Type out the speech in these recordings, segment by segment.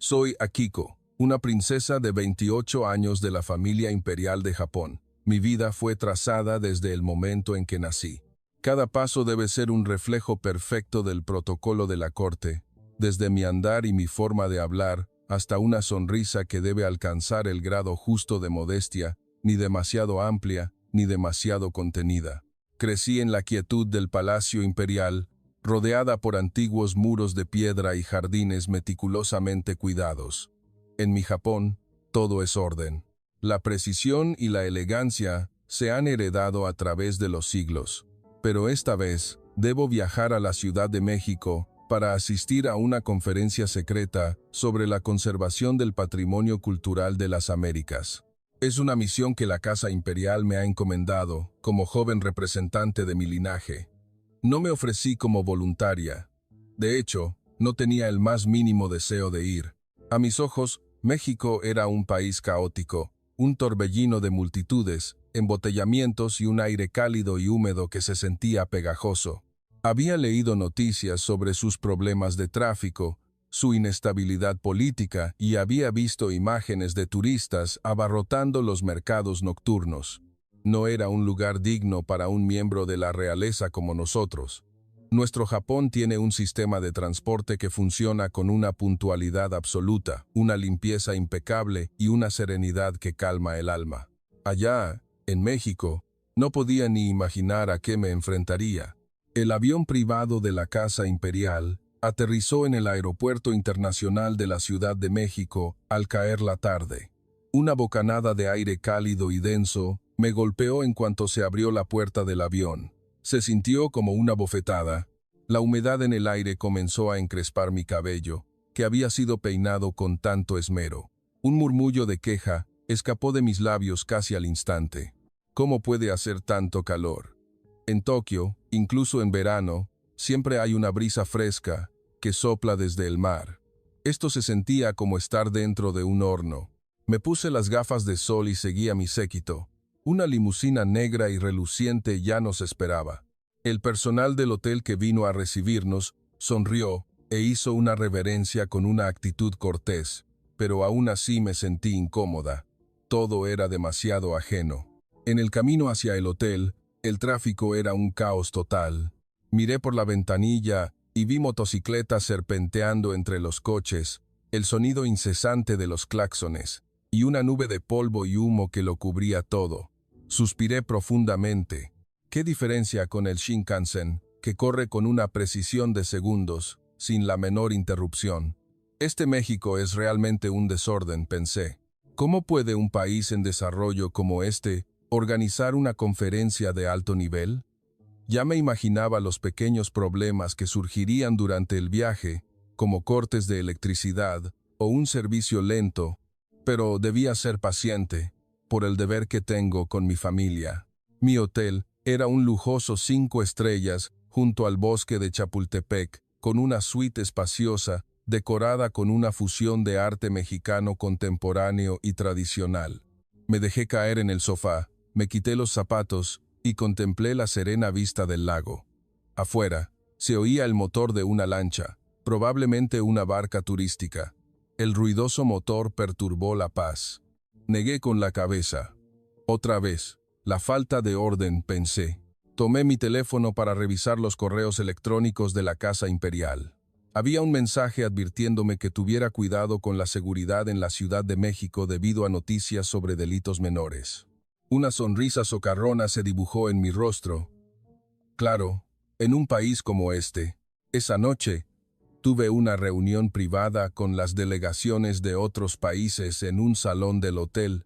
Soy Akiko, una princesa de 28 años de la familia imperial de Japón. Mi vida fue trazada desde el momento en que nací. Cada paso debe ser un reflejo perfecto del protocolo de la corte, desde mi andar y mi forma de hablar, hasta una sonrisa que debe alcanzar el grado justo de modestia, ni demasiado amplia, ni demasiado contenida. Crecí en la quietud del palacio imperial, rodeada por antiguos muros de piedra y jardines meticulosamente cuidados. En mi Japón, todo es orden. La precisión y la elegancia se han heredado a través de los siglos. Pero esta vez, debo viajar a la Ciudad de México para asistir a una conferencia secreta sobre la conservación del patrimonio cultural de las Américas. Es una misión que la Casa Imperial me ha encomendado como joven representante de mi linaje. No me ofrecí como voluntaria. De hecho, no tenía el más mínimo deseo de ir. A mis ojos, México era un país caótico, un torbellino de multitudes, embotellamientos y un aire cálido y húmedo que se sentía pegajoso. Había leído noticias sobre sus problemas de tráfico, su inestabilidad política y había visto imágenes de turistas abarrotando los mercados nocturnos. No era un lugar digno para un miembro de la realeza como nosotros. Nuestro Japón tiene un sistema de transporte que funciona con una puntualidad absoluta, una limpieza impecable y una serenidad que calma el alma. Allá, en México, no podía ni imaginar a qué me enfrentaría. El avión privado de la Casa Imperial aterrizó en el Aeropuerto Internacional de la Ciudad de México al caer la tarde. Una bocanada de aire cálido y denso me golpeó en cuanto se abrió la puerta del avión. Se sintió como una bofetada. La humedad en el aire comenzó a encrespar mi cabello, que había sido peinado con tanto esmero. Un murmullo de queja escapó de mis labios casi al instante. ¿Cómo puede hacer tanto calor? En Tokio, incluso en verano, siempre hay una brisa fresca que sopla desde el mar. Esto se sentía como estar dentro de un horno. Me puse las gafas de sol y seguí a mi séquito. Una limusina negra y reluciente ya nos esperaba. El personal del hotel que vino a recibirnos sonrió e hizo una reverencia con una actitud cortés, pero aún así me sentí incómoda. Todo era demasiado ajeno. En el camino hacia el hotel, el tráfico era un caos total. Miré por la ventanilla y vi motocicletas serpenteando entre los coches, el sonido incesante de los claxones, y una nube de polvo y humo que lo cubría todo. Suspiré profundamente. ¿Qué diferencia con el Shinkansen, que corre con una precisión de segundos, sin la menor interrupción? Este México es realmente un desorden, pensé. ¿Cómo puede un país en desarrollo como este organizar una conferencia de alto nivel? Ya me imaginaba los pequeños problemas que surgirían durante el viaje, como cortes de electricidad o un servicio lento, pero debía ser paciente, por el deber que tengo con mi familia. Mi hotel era un lujoso 5 estrellas junto al bosque de Chapultepec, con una suite espaciosa, decorada con una fusión de arte mexicano contemporáneo y tradicional. Me dejé caer en el sofá, me quité los zapatos y contemplé la serena vista del lago. Afuera, se oía el motor de una lancha, probablemente una barca turística. El ruidoso motor perturbó la paz. Negué con la cabeza. Otra vez, la falta de orden, pensé. Tomé mi teléfono para revisar los correos electrónicos de la Casa Imperial. Había un mensaje advirtiéndome que tuviera cuidado con la seguridad en la Ciudad de México debido a noticias sobre delitos menores. Una sonrisa socarrona se dibujó en mi rostro. Claro, en un país como este, esa noche, tuve una reunión privada con las delegaciones de otros países en un salón del hotel.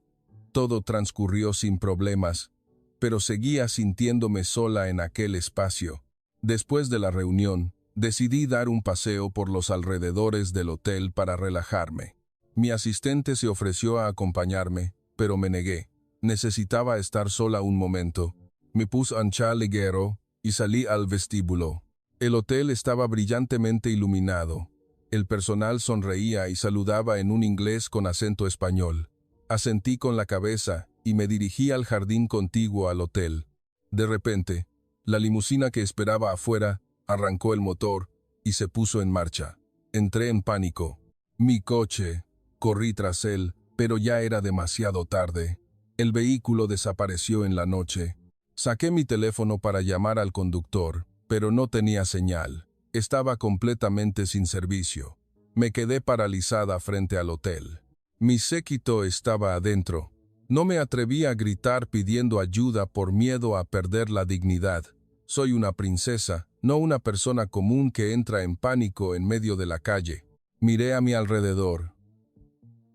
Todo transcurrió sin problemas, pero seguía sintiéndome sola en aquel espacio. Después de la reunión, decidí dar un paseo por los alrededores del hotel para relajarme. Mi asistente se ofreció a acompañarme, pero me negué. Necesitaba estar sola un momento. Me puse un chal ligero y salí al vestíbulo. El hotel estaba brillantemente iluminado. El personal sonreía y saludaba en un inglés con acento español. Asentí con la cabeza y me dirigí al jardín contiguo al hotel. De repente, la limusina que esperaba afuera arrancó el motor y se puso en marcha. Entré en pánico. Mi coche. Corrí tras él, pero ya era demasiado tarde. El vehículo desapareció en la noche. Saqué mi teléfono para llamar al conductor, pero no tenía señal. Estaba completamente sin servicio. Me quedé paralizada frente al hotel. Mi séquito estaba adentro. No me atreví a gritar pidiendo ayuda por miedo a perder la dignidad. Soy una princesa, no una persona común que entra en pánico en medio de la calle. Miré a mi alrededor.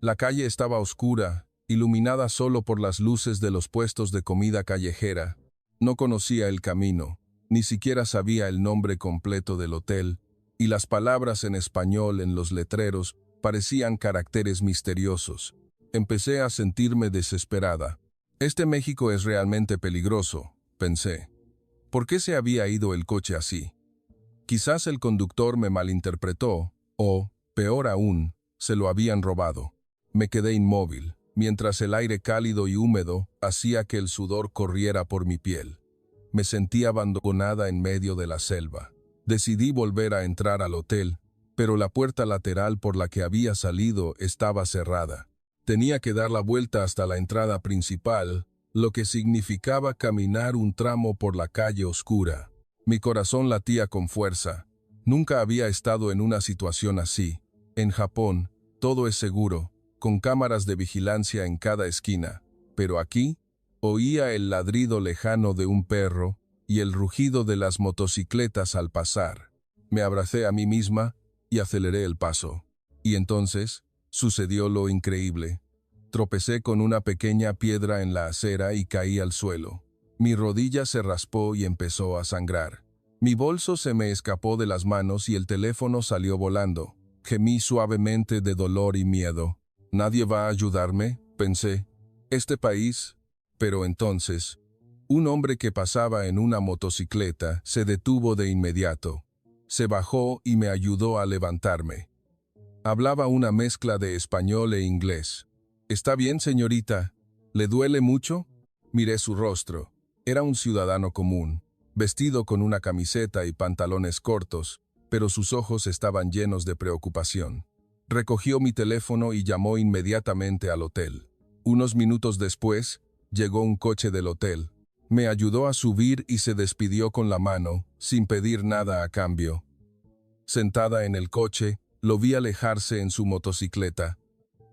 La calle estaba oscura, iluminada solo por las luces de los puestos de comida callejera. No conocía el camino, ni siquiera sabía el nombre completo del hotel, y las palabras en español en los letreros parecían caracteres misteriosos. Empecé a sentirme desesperada. Este México es realmente peligroso, pensé. ¿Por qué se había ido el coche así? Quizás el conductor me malinterpretó, o, peor aún, se lo habían robado. Me quedé inmóvil, mientras el aire cálido y húmedo hacía que el sudor corriera por mi piel. Me sentí abandonada en medio de la selva. Decidí volver a entrar al hotel, pero la puerta lateral por la que había salido estaba cerrada. Tenía que dar la vuelta hasta la entrada principal, lo que significaba caminar un tramo por la calle oscura. Mi corazón latía con fuerza. Nunca había estado en una situación así. En Japón, todo es seguro, con cámaras de vigilancia en cada esquina, pero aquí oía el ladrido lejano de un perro y el rugido de las motocicletas al pasar. Me abracé a mí misma y aceleré el paso. Y entonces sucedió lo increíble. Tropecé con una pequeña piedra en la acera y caí al suelo. Mi rodilla se raspó y empezó a sangrar. Mi bolso se me escapó de las manos y el teléfono salió volando. Gemí suavemente de dolor y miedo. «¿Nadie va a ayudarme?», pensé. «Este país...». Pero entonces, un hombre que pasaba en una motocicleta se detuvo de inmediato. Se bajó y me ayudó a levantarme. Hablaba una mezcla de español e inglés. «¿Está bien, señorita? ¿Le duele mucho?». Miré su rostro. Era un ciudadano común, vestido con una camiseta y pantalones cortos, pero sus ojos estaban llenos de preocupación. Recogió mi teléfono y llamó inmediatamente al hotel. Unos minutos después, llegó un coche del hotel. Me ayudó a subir y se despidió con la mano, sin pedir nada a cambio. Sentada en el coche, lo vi alejarse en su motocicleta.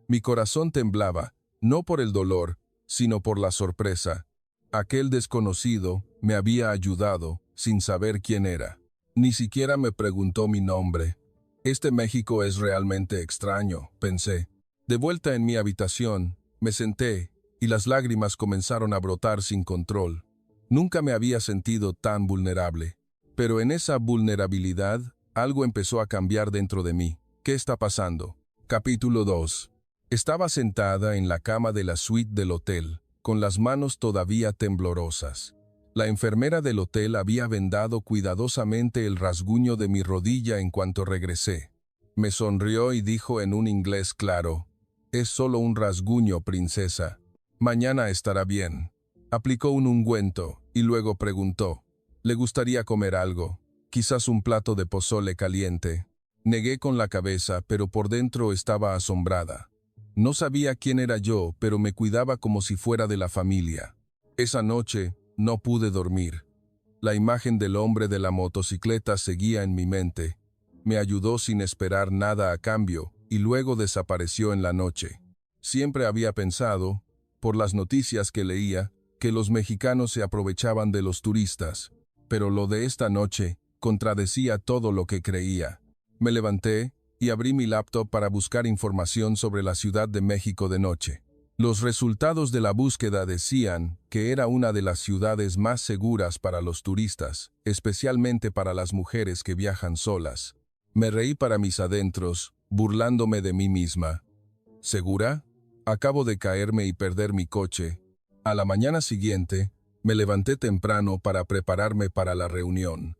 Mi corazón temblaba, no por el dolor, sino por la sorpresa. Aquel desconocido me había ayudado, sin saber quién era. Ni siquiera me preguntó mi nombre. Este México es realmente extraño, pensé. De vuelta en mi habitación, me senté, y las lágrimas comenzaron a brotar sin control. Nunca me había sentido tan vulnerable. Pero en esa vulnerabilidad, algo empezó a cambiar dentro de mí. ¿Qué está pasando? Capítulo 2. Estaba sentada en la cama de la suite del hotel, con las manos todavía temblorosas. La enfermera del hotel había vendado cuidadosamente el rasguño de mi rodilla en cuanto regresé. Me sonrió y dijo en un inglés claro: «Es solo un rasguño, princesa. Mañana estará bien». Aplicó un ungüento y luego preguntó: «¿Le gustaría comer algo? Quizás un plato de pozole caliente». Negué con la cabeza, pero por dentro estaba asombrada. No sabía quién era yo, pero me cuidaba como si fuera de la familia. Esa noche no pude dormir. La imagen del hombre de la motocicleta seguía en mi mente. Me ayudó sin esperar nada a cambio y luego desapareció en la noche. Siempre había pensado, por las noticias que leía, que los mexicanos se aprovechaban de los turistas, pero lo de esta noche contradecía todo lo que creía. Me levanté y abrí mi laptop para buscar información sobre la Ciudad de México de noche. Los resultados de la búsqueda decían que era una de las ciudades más seguras para los turistas, especialmente para las mujeres que viajan solas. Me reí para mis adentros, burlándome de mí misma. ¿Segura? Acabo de caerme y perder mi coche. A la mañana siguiente, me levanté temprano para prepararme para la reunión.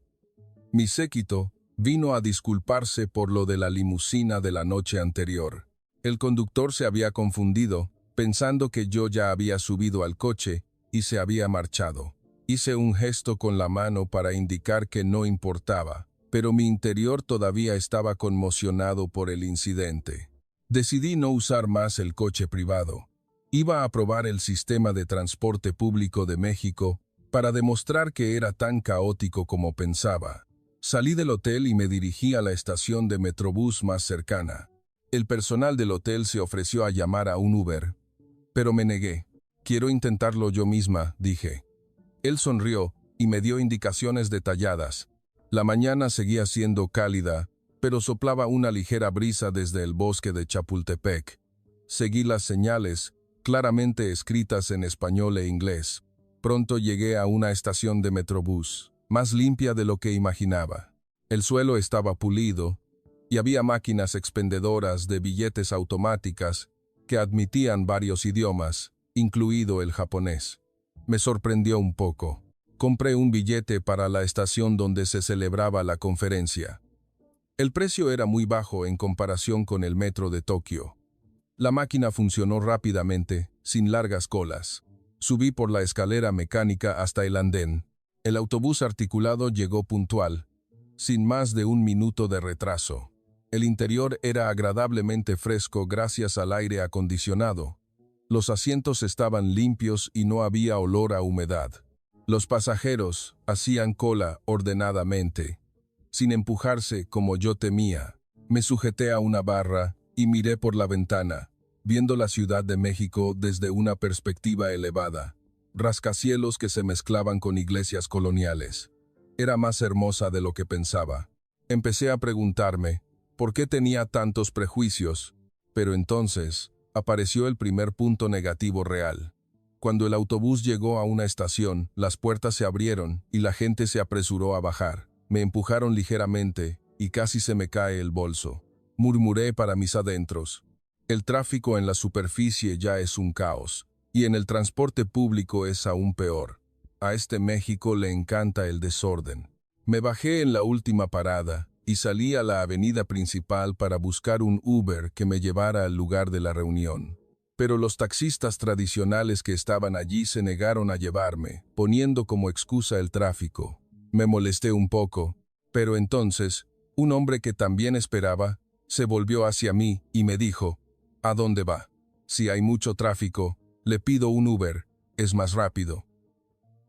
Mi séquito vino a disculparse por lo de la limusina de la noche anterior. El conductor se había confundido, pensando que yo ya había subido al coche y se había marchado. Hice un gesto con la mano para indicar que no importaba, pero mi interior todavía estaba conmocionado por el incidente. Decidí no usar más el coche privado. Iba a probar el sistema de transporte público de México para demostrar que era tan caótico como pensaba. Salí del hotel y me dirigí a la estación de Metrobús más cercana. El personal del hotel se ofreció a llamar a un Uber, pero me negué. Quiero intentarlo yo misma, dije. Él sonrió y me dio indicaciones detalladas. La mañana seguía siendo cálida, pero soplaba una ligera brisa desde el bosque de Chapultepec. Seguí las señales, claramente escritas en español e inglés. Pronto llegué a una estación de Metrobús, más limpia de lo que imaginaba. El suelo estaba pulido y había máquinas expendedoras de billetes automáticas que admitían varios idiomas, incluido el japonés. Me sorprendió un poco. Compré un billete para la estación donde se celebraba la conferencia. El precio era muy bajo en comparación con el metro de Tokio. La máquina funcionó rápidamente, sin largas colas. Subí por la escalera mecánica hasta el andén. El autobús articulado llegó puntual, sin más de 1 minuto de retraso. El interior era agradablemente fresco gracias al aire acondicionado. Los asientos estaban limpios y no había olor a humedad. Los pasajeros hacían cola ordenadamente, sin empujarse como yo temía. Me sujeté a una barra y miré por la ventana, viendo la Ciudad de México desde una perspectiva elevada. Rascacielos que se mezclaban con iglesias coloniales. Era más hermosa de lo que pensaba. Empecé a preguntarme por qué tenía tantos prejuicios, pero entonces apareció el primer punto negativo real. Cuando el autobús llegó a una estación, las puertas se abrieron y la gente se apresuró a bajar. Me empujaron ligeramente y casi se me cae el bolso. Murmuré para mis adentros. El tráfico en la superficie ya es un caos, y en el transporte público es aún peor. A este México le encanta el desorden. Me bajé en la última parada y salí a la avenida principal para buscar un Uber que me llevara al lugar de la reunión. Pero los taxistas tradicionales que estaban allí se negaron a llevarme, poniendo como excusa el tráfico. Me molesté un poco, pero entonces, un hombre que también esperaba, se volvió hacia mí y me dijo, ¿a dónde va? Si hay mucho tráfico, le pido un Uber, es más rápido.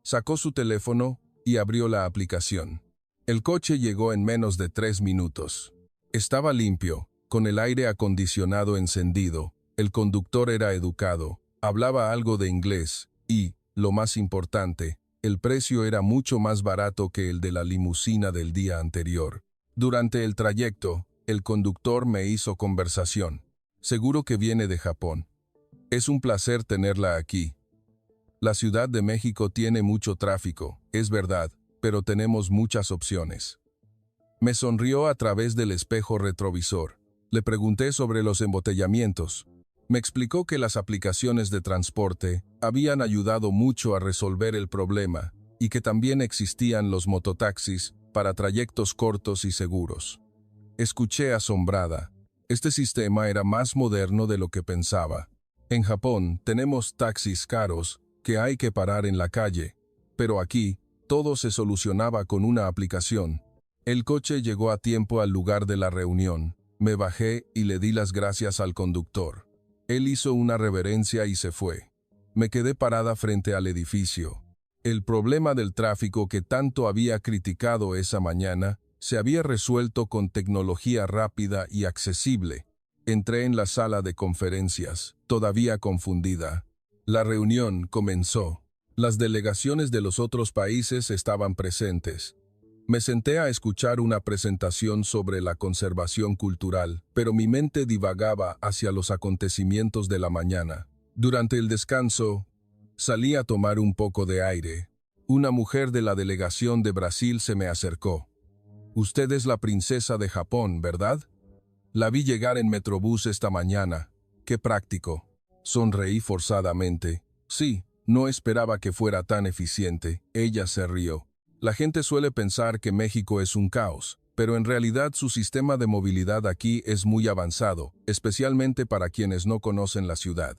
Sacó su teléfono y abrió la aplicación. El coche llegó en menos de 3 minutos. Estaba limpio, con el aire acondicionado encendido, el conductor era educado, hablaba algo de inglés y, lo más importante, el precio era mucho más barato que el de la limusina del día anterior. Durante el trayecto, el conductor me hizo conversación. Seguro que viene de Japón. Es un placer tenerla aquí. La Ciudad de México tiene mucho tráfico, es verdad, pero tenemos muchas opciones. Me sonrió a través del espejo retrovisor. Le pregunté sobre los embotellamientos. Me explicó que las aplicaciones de transporte habían ayudado mucho a resolver el problema y que también existían los mototaxis para trayectos cortos y seguros. Escuché asombrada. Este sistema era más moderno de lo que pensaba. En Japón tenemos taxis caros que hay que parar en la calle, pero aquí todo se solucionaba con una aplicación. El coche llegó a tiempo al lugar de la reunión. Me bajé y le di las gracias al conductor. Él hizo una reverencia y se fue. Me quedé parada frente al edificio. El problema del tráfico que tanto había criticado esa mañana se había resuelto con tecnología rápida y accesible. Entré en la sala de conferencias, todavía confundida. La reunión comenzó. Las delegaciones de los otros países estaban presentes. Me senté a escuchar una presentación sobre la conservación cultural, pero mi mente divagaba hacia los acontecimientos de la mañana. Durante el descanso, salí a tomar un poco de aire. Una mujer de la delegación de Brasil se me acercó. «Usted es la princesa de Japón, ¿verdad? La vi llegar en Metrobús esta mañana. Qué práctico». Sonreí forzadamente. «Sí, no esperaba que fuera tan eficiente». Ella se rió. «La gente suele pensar que México es un caos, pero en realidad su sistema de movilidad aquí es muy avanzado, especialmente para quienes no conocen la ciudad».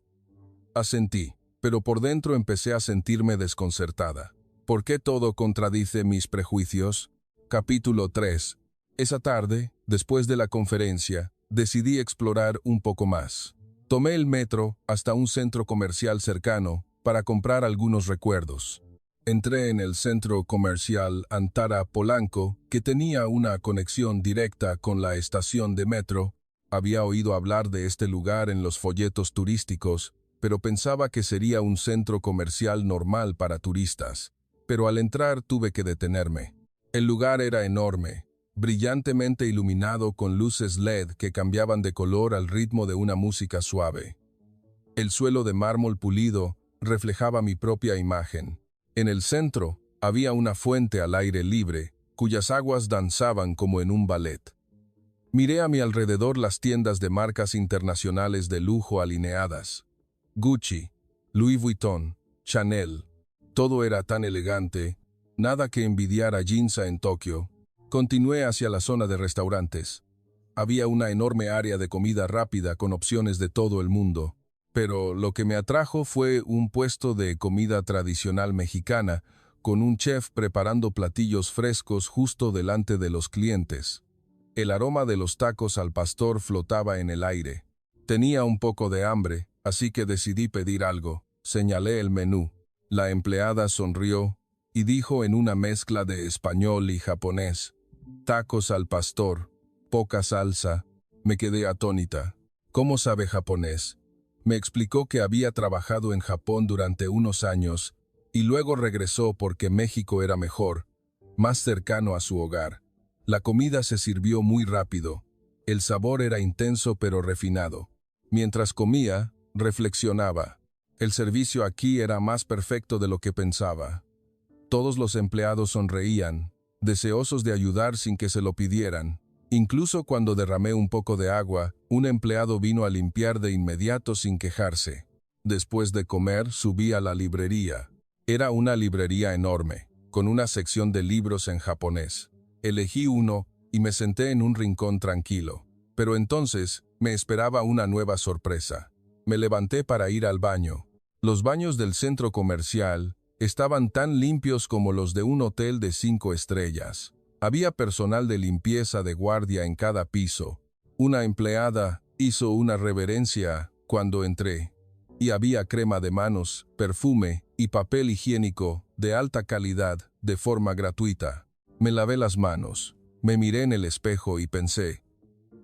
Asentí, pero por dentro empecé a sentirme desconcertada. ¿Por qué todo contradice mis prejuicios? Capítulo 3. Esa tarde, después de la conferencia, decidí explorar un poco más. Tomé el metro hasta un centro comercial cercano para comprar algunos recuerdos. Entré en el centro comercial Antara Polanco, que tenía una conexión directa con la estación de metro. Había oído hablar de este lugar en los folletos turísticos, pero pensaba que sería un centro comercial normal para turistas. Pero al entrar tuve que detenerme. El lugar era enorme, brillantemente iluminado con luces LED que cambiaban de color al ritmo de una música suave. El suelo de mármol pulido reflejaba mi propia imagen. En el centro había una fuente al aire libre, cuyas aguas danzaban como en un ballet. Miré a mi alrededor las tiendas de marcas internacionales de lujo alineadas. Gucci, Louis Vuitton, Chanel. Todo era tan elegante, nada que envidiar a Ginza en Tokio. Continué hacia la zona de restaurantes. Había una enorme área de comida rápida con opciones de todo el mundo. Pero lo que me atrajo fue un puesto de comida tradicional mexicana, con un chef preparando platillos frescos justo delante de los clientes. El aroma de los tacos al pastor flotaba en el aire. Tenía un poco de hambre, así que decidí pedir algo. Señalé el menú. La empleada sonrió y dijo en una mezcla de español y japonés: tacos al pastor, poca salsa. Me quedé atónita. ¿Cómo sabe japonés? Me explicó que había trabajado en Japón durante unos años y luego regresó porque México era mejor, más cercano a su hogar. La comida se sirvió muy rápido. El sabor era intenso pero refinado. Mientras comía, reflexionaba. El servicio aquí era más perfecto de lo que pensaba. Todos los empleados sonreían, deseosos de ayudar sin que se lo pidieran. Incluso cuando derramé un poco de agua, un empleado vino a limpiar de inmediato sin quejarse. Después de comer, subí a la librería. Era una librería enorme, con una sección de libros en japonés. Elegí uno y me senté en un rincón tranquilo. Pero entonces me esperaba una nueva sorpresa. Me levanté para ir al baño. Los baños del centro comercial estaban tan limpios como los de un hotel de 5 estrellas. Había personal de limpieza de guardia en cada piso. Una empleada hizo una reverencia cuando entré, y había crema de manos, perfume y papel higiénico de alta calidad de forma gratuita. Me lavé las manos, me miré en el espejo y pensé: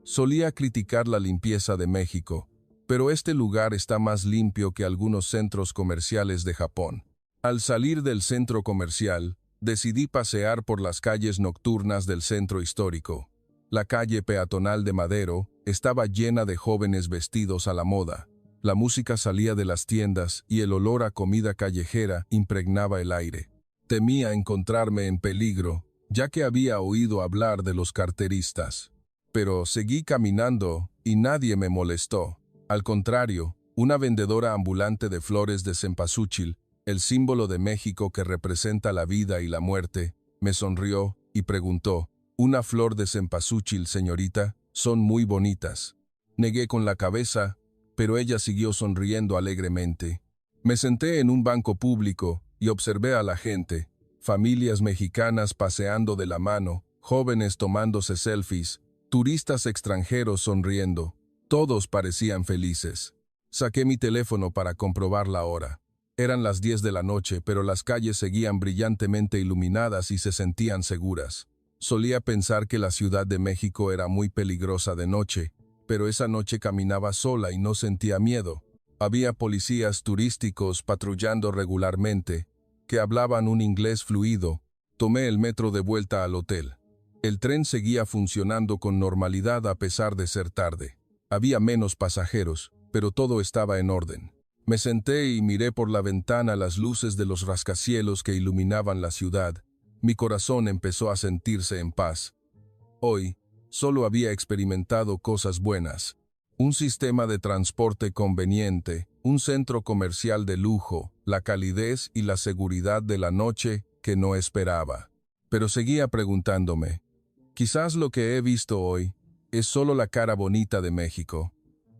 solía criticar la limpieza de México, pero este lugar está más limpio que algunos centros comerciales de Japón. Al salir del centro comercial, decidí pasear por las calles nocturnas del centro histórico. La calle peatonal de Madero estaba llena de jóvenes vestidos a la moda. La música salía de las tiendas y el olor a comida callejera impregnaba el aire. Temía encontrarme en peligro, ya que había oído hablar de los carteristas. Pero seguí caminando y nadie me molestó. Al contrario, una vendedora ambulante de flores de cempasúchil, el símbolo de México que representa la vida y la muerte, me sonrió y preguntó: «¿Una flor de cempasúchil, señorita? Son muy bonitas». Negué con la cabeza, pero ella siguió sonriendo alegremente. Me senté en un banco público y observé a la gente, familias mexicanas paseando de la mano, jóvenes tomándose selfies, turistas extranjeros sonriendo. Todos parecían felices. Saqué mi teléfono para comprobar la hora. Eran las 10 de la noche, pero las calles seguían brillantemente iluminadas y se sentían seguras. Solía pensar que la Ciudad de México era muy peligrosa de noche, pero esa noche caminaba sola y no sentía miedo. Había policías turísticos patrullando regularmente, que hablaban un inglés fluido. Tomé el metro de vuelta al hotel. El tren seguía funcionando con normalidad a pesar de ser tarde. Había menos pasajeros, pero todo estaba en orden. Me senté y miré por la ventana las luces de los rascacielos que iluminaban la ciudad. Mi corazón empezó a sentirse en paz. Hoy, solo había experimentado cosas buenas. Un sistema de transporte conveniente, un centro comercial de lujo, la calidez y la seguridad de la noche que no esperaba. Pero seguía preguntándome, quizás lo que he visto hoy es solo la cara bonita de México.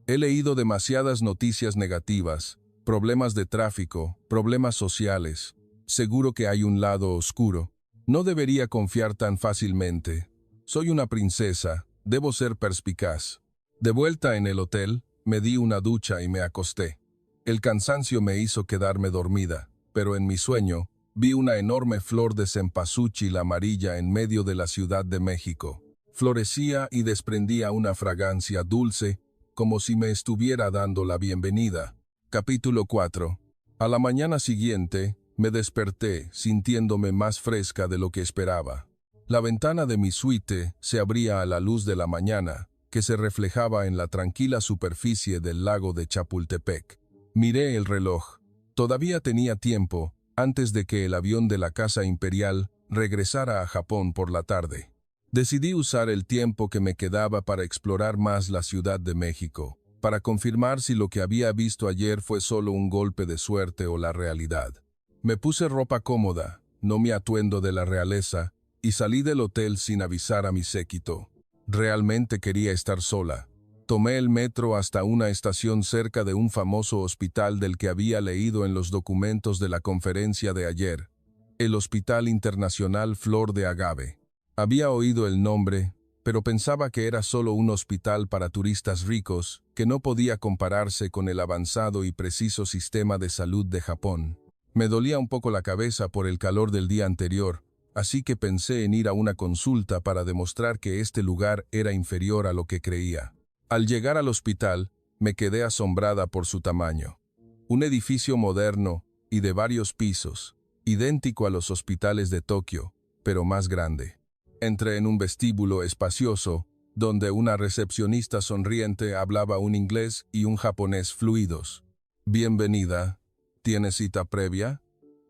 He leído demasiadas noticias negativas, problemas de tráfico, problemas sociales. Seguro que hay un lado oscuro. No debería confiar tan fácilmente. Soy una princesa, debo ser perspicaz. De vuelta en el hotel, me di una ducha y me acosté. El cansancio me hizo quedarme dormida, pero en mi sueño, vi una enorme flor de cempasúchil amarilla en medio de la Ciudad de México. Florecía y desprendía una fragancia dulce, como si me estuviera dando la bienvenida. Capítulo 4. A la mañana siguiente, me desperté sintiéndome más fresca de lo que esperaba. La ventana de mi suite se abría a la luz de la mañana, que se reflejaba en la tranquila superficie del lago de Chapultepec. Miré el reloj. Todavía tenía tiempo, antes de que el avión de la Casa Imperial regresara a Japón por la tarde. Decidí usar el tiempo que me quedaba para explorar más la Ciudad de México, para confirmar si lo que había visto ayer fue solo un golpe de suerte o la realidad. Me puse ropa cómoda, no mi atuendo de la realeza, y salí del hotel sin avisar a mi séquito. Realmente quería estar sola. Tomé el metro hasta una estación cerca de un famoso hospital del que había leído en los documentos de la conferencia de ayer, el Hospital Internacional Flor de Agave. Había oído el nombre, pero pensaba que era solo un hospital para turistas ricos que no podía compararse con el avanzado y preciso sistema de salud de Japón. Me dolía un poco la cabeza por el calor del día anterior, así que pensé en ir a una consulta para demostrar que este lugar era inferior a lo que creía. Al llegar al hospital, me quedé asombrada por su tamaño. Un edificio moderno y de varios pisos, idéntico a los hospitales de Tokio, pero más grande. Entré en un vestíbulo espacioso, donde una recepcionista sonriente hablaba un inglés y un japonés fluidos. «Bienvenida. ¿Tiene cita previa?»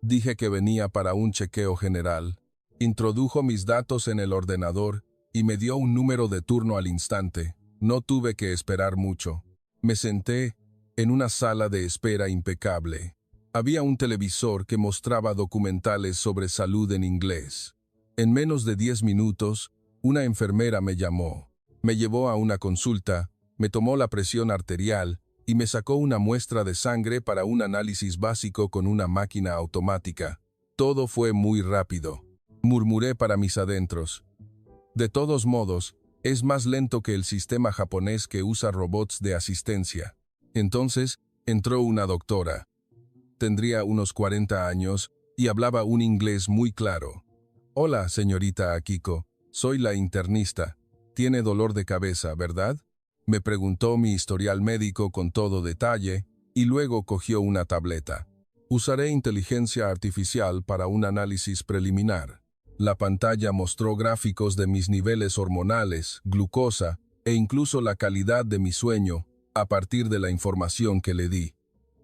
Dije que venía para un chequeo general. Introdujo mis datos en el ordenador y me dio un número de turno al instante. No tuve que esperar mucho. Me senté en una sala de espera impecable. Había un televisor que mostraba documentales sobre salud en inglés. En menos de 10 minutos, una enfermera me llamó. Me llevó a una consulta, me tomó la presión arterial y me sacó una muestra de sangre para un análisis básico con una máquina automática. Todo fue muy rápido. Murmuré para mis adentros. De todos modos, es más lento que el sistema japonés que usa robots de asistencia. Entonces, entró una doctora. Tendría unos 40 años y hablaba un inglés muy claro. «Hola, señorita Akiko, soy la internista. Tiene dolor de cabeza, ¿verdad?», me preguntó mi historial médico con todo detalle y luego cogió una tableta. «Usaré inteligencia artificial para un análisis preliminar». La pantalla mostró gráficos de mis niveles hormonales, glucosa e incluso la calidad de mi sueño a partir de la información que le di.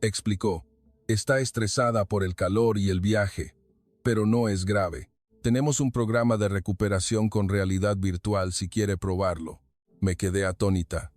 Explicó: «Está estresada por el calor y el viaje, pero no es grave. Tenemos un programa de recuperación con realidad virtual si quiere probarlo». Me quedé atónita.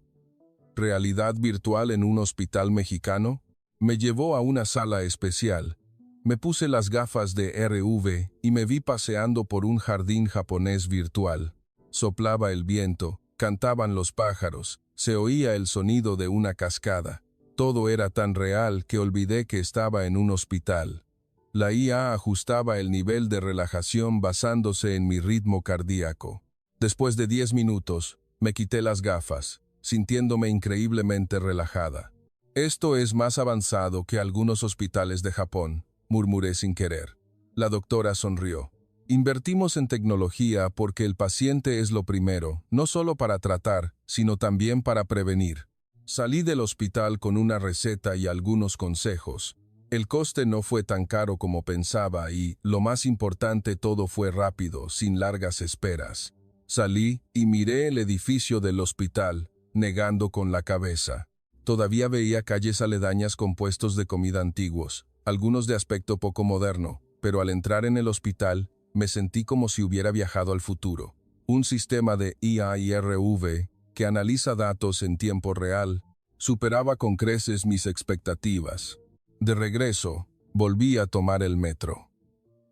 ¿Realidad virtual en un hospital mexicano? Me llevó a una sala especial. Me puse las gafas de RV y me vi paseando por un jardín japonés virtual. Soplaba el viento, cantaban los pájaros, se oía el sonido de una cascada. Todo era tan real que olvidé que estaba en un hospital. La IA ajustaba el nivel de relajación basándose en mi ritmo cardíaco. Después de 10 minutos, me quité las gafas, sintiéndome increíblemente relajada. «Esto es más avanzado que algunos hospitales de Japón», murmuré sin querer. La doctora sonrió. «Invertimos en tecnología porque el paciente es lo primero, no solo para tratar, sino también para prevenir». Salí del hospital con una receta y algunos consejos. El coste no fue tan caro como pensaba y, lo más importante, todo fue rápido, sin largas esperas. Salí y miré el edificio del hospital, negando con la cabeza. Todavía veía calles aledañas con puestos de comida antiguos, algunos de aspecto poco moderno, pero al entrar en el hospital, me sentí como si hubiera viajado al futuro. Un sistema de IA y RV, que analiza datos en tiempo real, superaba con creces mis expectativas. De regreso, volví a tomar el metro.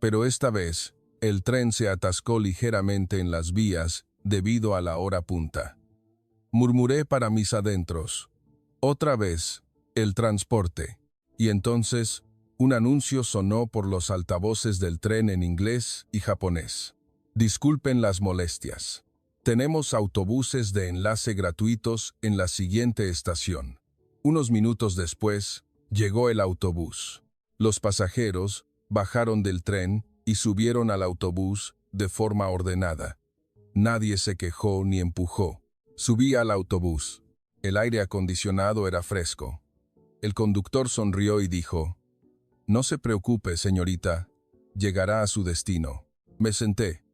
Pero esta vez, el tren se atascó ligeramente en las vías debido a la hora punta. Murmuré para mis adentros. Otra vez, el transporte. Y entonces, un anuncio sonó por los altavoces del tren en inglés y japonés. «Disculpen las molestias. Tenemos autobuses de enlace gratuitos en la siguiente estación. Unos minutos después, llegó el autobús. Los pasajeros bajaron del tren y subieron al autobús de forma ordenada. Nadie se quejó ni empujó. Subí al autobús. El aire acondicionado era fresco. El conductor sonrió y dijo: «No se preocupe, señorita, llegará a su destino». Me senté,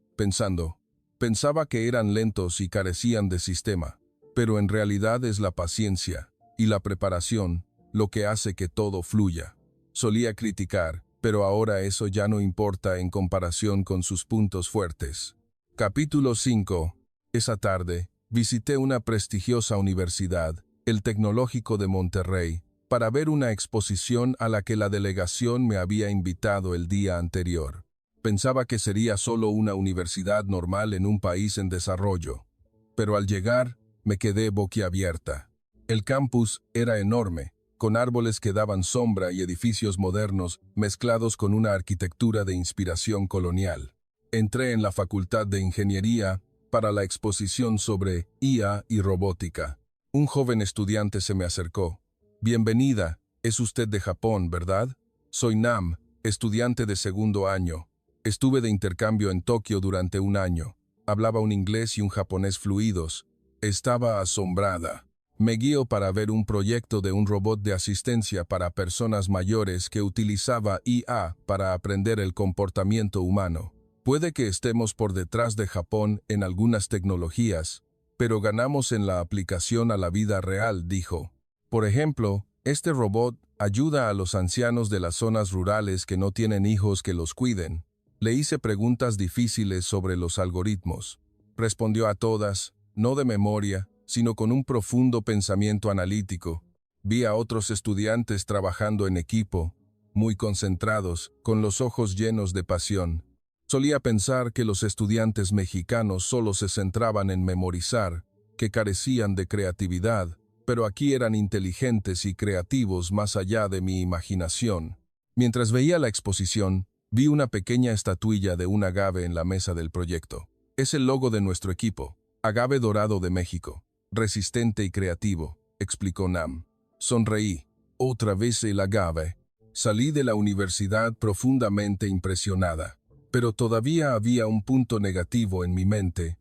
pensaba que eran lentos y carecían de sistema, pero en realidad es la paciencia y la preparación lo que hace que todo fluya. Solía criticar, pero ahora eso ya no importa en comparación con sus puntos fuertes. Capítulo 5. Esa tarde, visité una prestigiosa universidad, el Tecnológico de Monterrey, para ver una exposición a la que la delegación me había invitado el día anterior. Pensaba que sería solo una universidad normal en un país en desarrollo, pero al llegar me quedé boquiabierta. El campus era enorme, con árboles que daban sombra y edificios modernos mezclados con una arquitectura de inspiración colonial. Entré en la Facultad de Ingeniería para la exposición sobre IA y robótica. Un joven estudiante se me acercó. «Bienvenida, es usted de Japón, ¿verdad? Soy Nam, estudiante de segundo año. Estuve de intercambio en Tokio durante un año. Hablaba un inglés y un japonés fluidos. Estaba asombrada. Me guío para ver un proyecto de un robot de asistencia para personas mayores que utilizaba IA para aprender el comportamiento humano. Puede que estemos por detrás de Japón en algunas tecnologías, pero ganamos en la aplicación a la vida real», dijo. Por ejemplo, este robot ayuda a los ancianos de las zonas rurales que no tienen hijos que los cuiden. Le hice preguntas difíciles sobre los algoritmos. Respondió a todas, no de memoria, sino con un profundo pensamiento analítico. Vi a otros estudiantes trabajando en equipo, muy concentrados, con los ojos llenos de pasión. Solía pensar que los estudiantes mexicanos solo se centraban en memorizar, que carecían de creatividad, pero aquí eran inteligentes y creativos más allá de mi imaginación. Mientras veía la exposición, vi una pequeña estatuilla de un agave en la mesa del proyecto. Es el logo de nuestro equipo, Agave Dorado de México. Resistente y creativo, explicó Nam. Sonreí. Otra vez el agave. Salí de la universidad profundamente impresionada, pero todavía había un punto negativo en mi mente.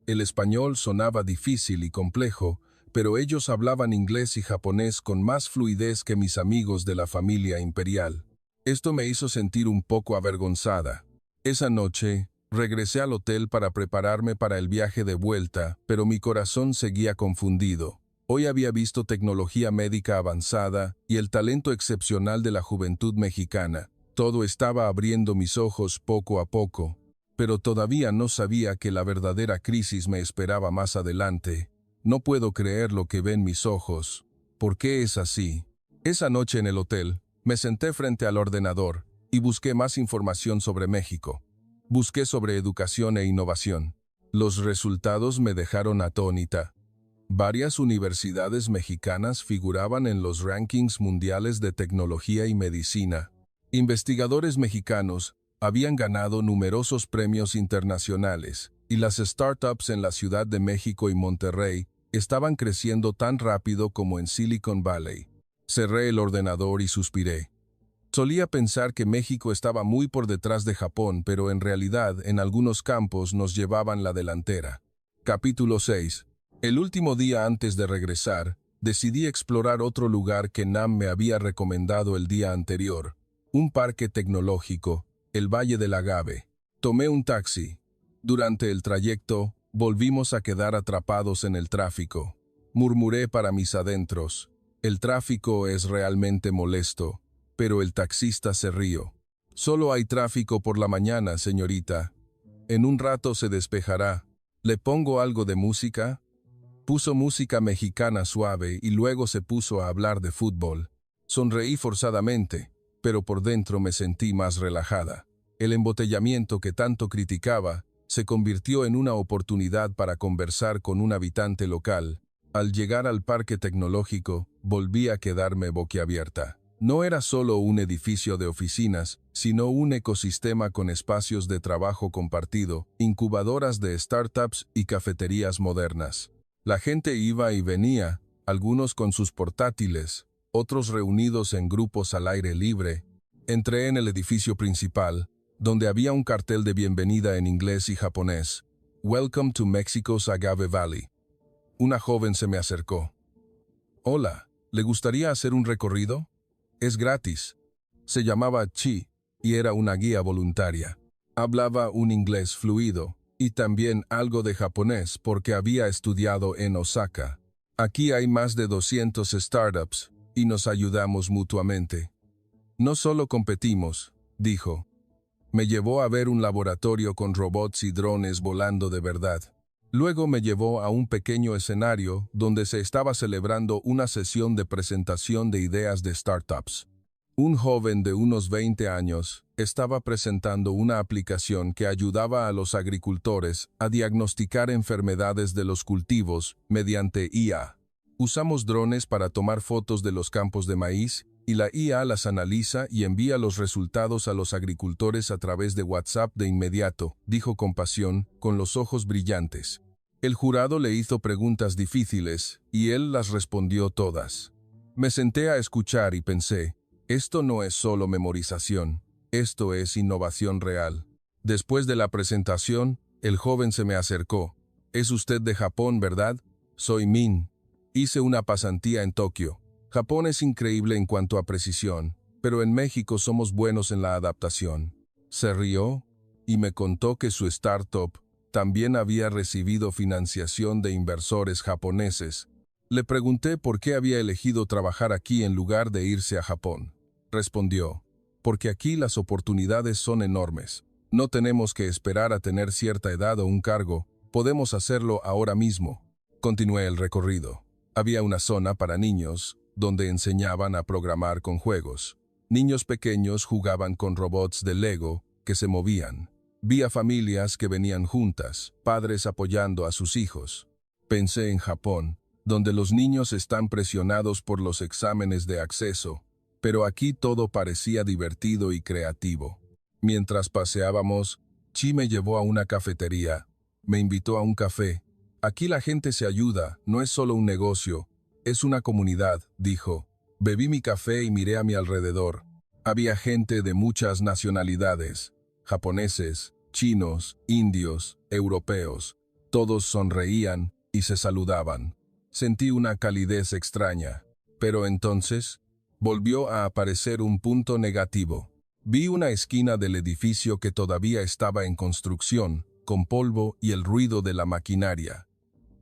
El español sonaba difícil y complejo, pero ellos hablaban inglés y japonés con más fluidez que mis amigos de la familia imperial. Esto me hizo sentir un poco avergonzada. Esa noche, regresé al hotel para prepararme para el viaje de vuelta, pero mi corazón seguía confundido. Hoy había visto tecnología médica avanzada y el talento excepcional de la juventud mexicana. Todo estaba abriendo mis ojos poco a poco, pero todavía no sabía que la verdadera crisis me esperaba más adelante. No puedo creer lo que ven mis ojos. ¿Por qué es así? Esa noche en el hotel, me senté frente al ordenador y busqué más información sobre México. Busqué sobre educación e innovación. Los resultados me dejaron atónita. Varias universidades mexicanas figuraban en los rankings mundiales de tecnología y medicina. Investigadores mexicanos habían ganado numerosos premios internacionales, y las startups en la Ciudad de México y Monterrey estaban creciendo tan rápido como en Silicon Valley. Cerré el ordenador y suspiré. Solía pensar que México estaba muy por detrás de Japón, pero en realidad en algunos campos nos llevaban la delantera. Capítulo 6. El último día antes de regresar, decidí explorar otro lugar que Nam me había recomendado el día anterior, un parque tecnológico, el Valle del Agave. Tomé un taxi. Durante el trayecto, volvimos a quedar atrapados en el tráfico. Murmuré para mis adentros. El tráfico es realmente molesto, pero el taxista se rió. Solo hay tráfico por la mañana, señorita. En un rato se despejará. ¿Le pongo algo de música? Puso música mexicana suave y luego se puso a hablar de fútbol. Sonreí forzadamente, pero por dentro me sentí más relajada. El embotellamiento que tanto criticaba se convirtió en una oportunidad para conversar con un habitante local. Al llegar al parque tecnológico, volví a quedarme boquiabierta. No era solo un edificio de oficinas, sino un ecosistema con espacios de trabajo compartido, incubadoras de startups y cafeterías modernas. La gente iba y venía, algunos con sus portátiles, otros reunidos en grupos al aire libre. Entré en el edificio principal, donde había un cartel de bienvenida en inglés y japonés. Welcome to Mexico's Agave Valley. Una joven se me acercó. Hola, ¿le gustaría hacer un recorrido? Es gratis. Se llamaba Chi y era una guía voluntaria. Hablaba un inglés fluido y también algo de japonés porque había estudiado en Osaka. Aquí hay más de 200 startups y nos ayudamos mutuamente. No solo competimos, dijo. Me llevó a ver un laboratorio con robots y drones volando de verdad. Luego me llevó a un pequeño escenario donde se estaba celebrando una sesión de presentación de ideas de startups. Un joven de unos 20 años estaba presentando una aplicación que ayudaba a los agricultores a diagnosticar enfermedades de los cultivos mediante IA. Usamos drones para tomar fotos de los campos de maíz y la IA las analiza y envía los resultados a los agricultores a través de WhatsApp de inmediato, dijo con pasión, con los ojos brillantes. El jurado le hizo preguntas difíciles y él las respondió todas. Me senté a escuchar y pensé, esto no es solo memorización, esto es innovación real. Después de la presentación, el joven se me acercó. ¿Es usted de Japón, verdad? Soy Min. Hice una pasantía en Tokio. Japón es increíble en cuanto a precisión, pero en México somos buenos en la adaptación. Se rió y me contó que su startup también había recibido financiación de inversores japoneses. Le pregunté por qué había elegido trabajar aquí en lugar de irse a Japón. Respondió, porque aquí las oportunidades son enormes. No tenemos que esperar a tener cierta edad o un cargo, podemos hacerlo ahora mismo. Continué el recorrido. Había una zona para niños, donde enseñaban a programar con juegos. Niños pequeños jugaban con robots de Lego que se movían. Vi a familias que venían juntas, padres apoyando a sus hijos. Pensé en Japón, donde los niños están presionados por los exámenes de acceso, pero aquí todo parecía divertido y creativo. Mientras paseábamos, Chi me llevó a una cafetería. Me invitó a un café. Aquí la gente se ayuda, no es solo un negocio, es una comunidad, dijo. Bebí mi café y miré a mi alrededor. Había gente de muchas nacionalidades, japoneses, chinos, indios, europeos. Todos sonreían y se saludaban. Sentí una calidez extraña, pero entonces volvió a aparecer un punto negativo. Vi una esquina del edificio que todavía estaba en construcción, con polvo y el ruido de la maquinaria.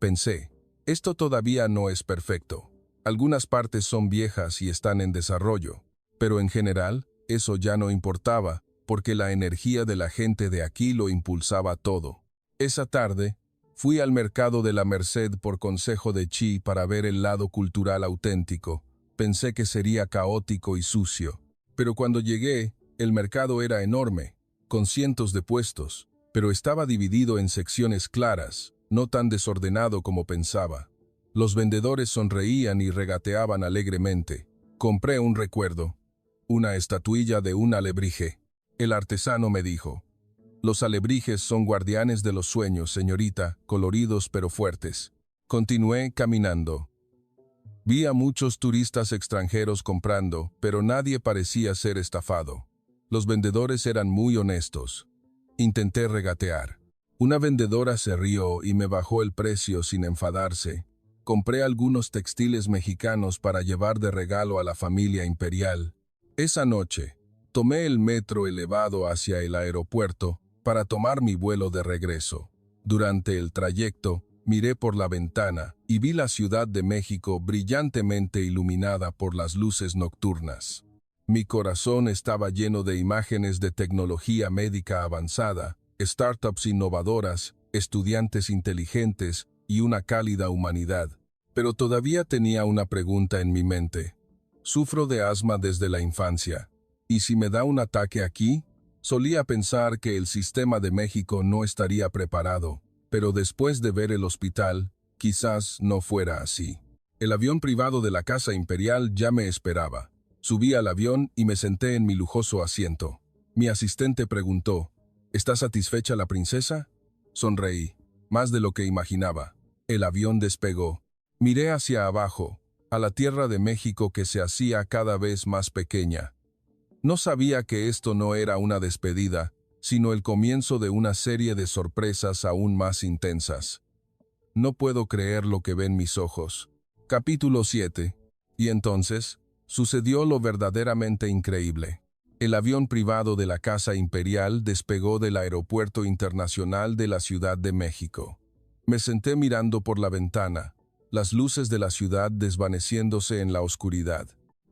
Pensé, esto todavía no es perfecto. Algunas partes son viejas y están en desarrollo, pero en general, eso ya no importaba, porque la energía de la gente de aquí lo impulsaba todo. Esa tarde, fui al mercado de la Merced por consejo de Chi para ver el lado cultural auténtico. Pensé que sería caótico y sucio, pero cuando llegué, el mercado era enorme, con cientos de puestos, pero estaba dividido en secciones claras, no tan desordenado como pensaba. Los vendedores sonreían y regateaban alegremente. Compré un recuerdo, una estatuilla de un alebrije. El artesano me dijo, «Los alebrijes son guardianes de los sueños, señorita, coloridos pero fuertes». Continué caminando. Vi a muchos turistas extranjeros comprando, pero nadie parecía ser estafado. Los vendedores eran muy honestos. Intenté regatear. Una vendedora se rió y me bajó el precio sin enfadarse. Compré algunos textiles mexicanos para llevar de regalo a la familia imperial. Esa noche, tomé el metro elevado hacia el aeropuerto para tomar mi vuelo de regreso. Durante el trayecto, miré por la ventana y vi la Ciudad de México brillantemente iluminada por las luces nocturnas. Mi corazón estaba lleno de imágenes de tecnología médica avanzada, startups innovadoras, estudiantes inteligentes y una cálida humanidad. Pero todavía tenía una pregunta en mi mente. Sufro de asma desde la infancia. ¿Y si me da un ataque aquí? Solía pensar que el sistema de México no estaría preparado, pero después de ver el hospital, quizás no fuera así. El avión privado de la Casa Imperial ya me esperaba. Subí al avión y me senté en mi lujoso asiento. Mi asistente preguntó, ¿está satisfecha la princesa? Sonreí, más de lo que imaginaba. El avión despegó. Miré hacia abajo, a la tierra de México que se hacía cada vez más pequeña. No sabía que esto no era una despedida, sino el comienzo de una serie de sorpresas aún más intensas. No puedo creer lo que ven mis ojos. Capítulo 7. Y entonces, sucedió lo verdaderamente increíble. El avión privado de la Casa Imperial despegó del Aeropuerto Internacional de la Ciudad de México. Me senté mirando por la ventana, las luces de la ciudad desvaneciéndose en la oscuridad.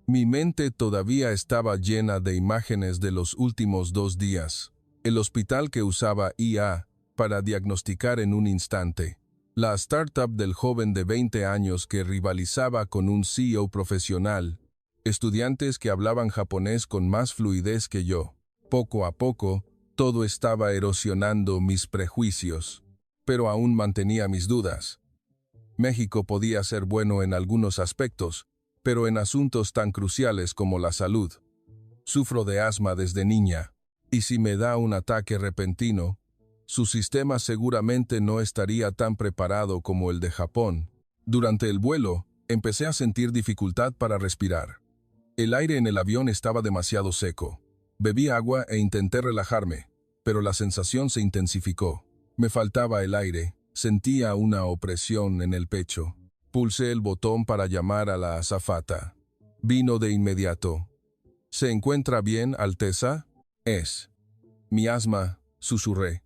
Mi mente todavía estaba llena de imágenes de los últimos 2 días. El hospital que usaba IA para diagnosticar en un instante. La startup del joven de 20 años que rivalizaba con un CEO profesional. Estudiantes que hablaban japonés con más fluidez que yo. Poco a poco, todo estaba erosionando mis prejuicios. Pero aún mantenía mis dudas. México podía ser bueno en algunos aspectos, pero en asuntos tan cruciales como la salud. Sufro de asma desde niña, y si me da un ataque repentino, su sistema seguramente no estaría tan preparado como el de Japón. Durante el vuelo, empecé a sentir dificultad para respirar. El aire en el avión estaba demasiado seco. Bebí agua e intenté relajarme, pero la sensación se intensificó. Me faltaba el aire, sentía una opresión en el pecho. Pulsé el botón para llamar a la azafata. Vino de inmediato. ¿Se encuentra bien, Alteza? Es. Mi asma, susurré.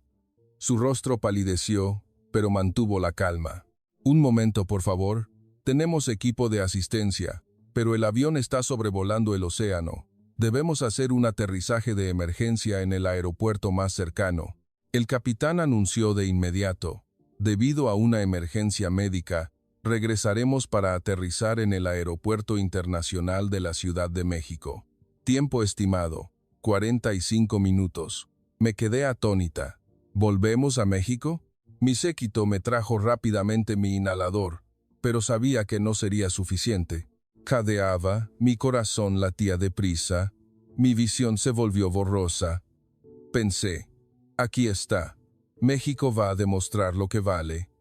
Su rostro palideció, pero mantuvo la calma. Un momento, por favor. Tenemos equipo de asistencia, pero el avión está sobrevolando el océano. Debemos hacer un aterrizaje de emergencia en el aeropuerto más cercano. El capitán anunció de inmediato. Debido a una emergencia médica, regresaremos para aterrizar en el Aeropuerto Internacional de la Ciudad de México. Tiempo estimado, 45 minutos. Me quedé atónita. ¿Volvemos a México? Mi séquito me trajo rápidamente mi inhalador, pero sabía que no sería suficiente. Jadeaba, mi corazón latía deprisa, mi visión se volvió borrosa. Pensé, aquí está. México va a demostrar lo que vale.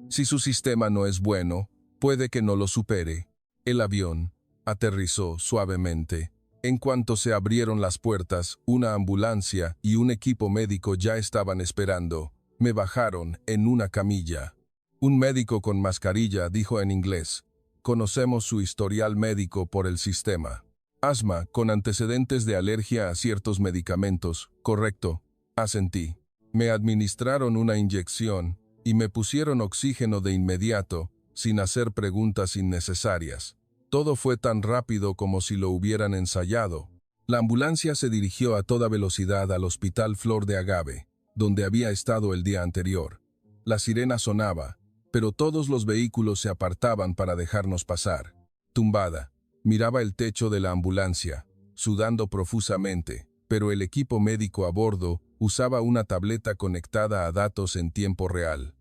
Si su sistema no es bueno, puede que no lo supere. El avión aterrizó suavemente. En cuanto se abrieron las puertas, una ambulancia y un equipo médico ya estaban esperando. Me bajaron en una camilla. Un médico con mascarilla dijo en inglés, «Conocemos su historial médico por el sistema. Asma con antecedentes de alergia a ciertos medicamentos, correcto», asentí. Me administraron una inyección y me pusieron oxígeno de inmediato, sin hacer preguntas innecesarias. Todo fue tan rápido como si lo hubieran ensayado. La ambulancia se dirigió a toda velocidad al Hospital Flor de Agave, donde había estado el día anterior. La sirena sonaba, pero todos los vehículos se apartaban para dejarnos pasar. Tumbada, miraba el techo de la ambulancia, sudando profusamente, pero el equipo médico a bordo usaba una tableta conectada a datos en tiempo real.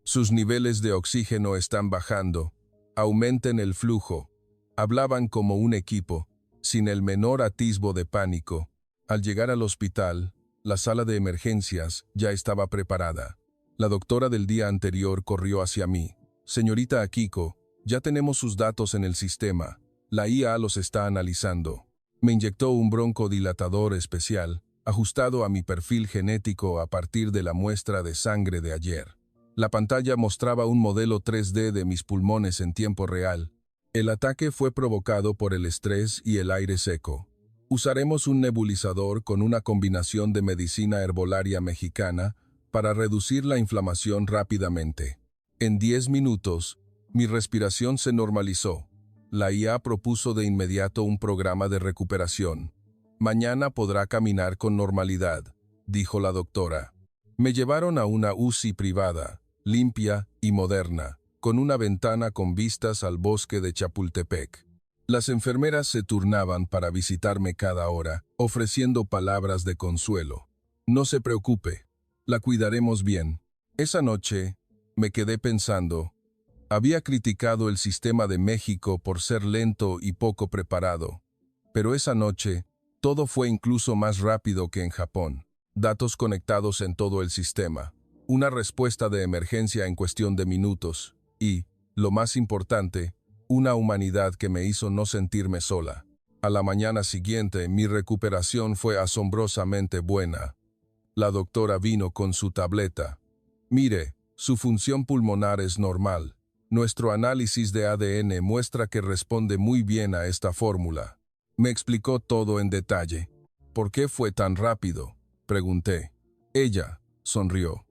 Sus niveles de oxígeno están bajando. Aumenten el flujo. Hablaban como un equipo, sin el menor atisbo de pánico. Al llegar al hospital, la sala de emergencias ya estaba preparada. La doctora del día anterior corrió hacia mí. «Señorita Akiko, ya tenemos sus datos en el sistema. La IA los está analizando». Me inyectó un broncodilatador especial, ajustado a mi perfil genético a partir de la muestra de sangre de ayer. La pantalla mostraba un modelo 3D de mis pulmones en tiempo real. El ataque fue provocado por el estrés y el aire seco. Usaremos un nebulizador con una combinación de medicina herbolaria mexicana para reducir la inflamación rápidamente. En 10 minutos, mi respiración se normalizó. La IA propuso de inmediato un programa de recuperación. «Mañana podrá caminar con normalidad», dijo la doctora. Me llevaron a una UCI privada, limpia y moderna, con una ventana con vistas al bosque de Chapultepec. Las enfermeras se turnaban para visitarme cada hora, ofreciendo palabras de consuelo. «No se preocupe, la cuidaremos bien». Esa noche, me quedé pensando. Había criticado el sistema de México por ser lento y poco preparado. Pero esa noche, todo fue incluso más rápido que en Japón. Datos conectados en todo el sistema. Una respuesta de emergencia en cuestión de minutos. Y, lo más importante, una humanidad que me hizo no sentirme sola. A la mañana siguiente, mi recuperación fue asombrosamente buena. La doctora vino con su tableta. Mire, su función pulmonar es normal. Nuestro análisis de ADN muestra que responde muy bien a esta fórmula. Me explicó todo en detalle. ¿Por qué fue tan rápido?, pregunté. Ella sonrió.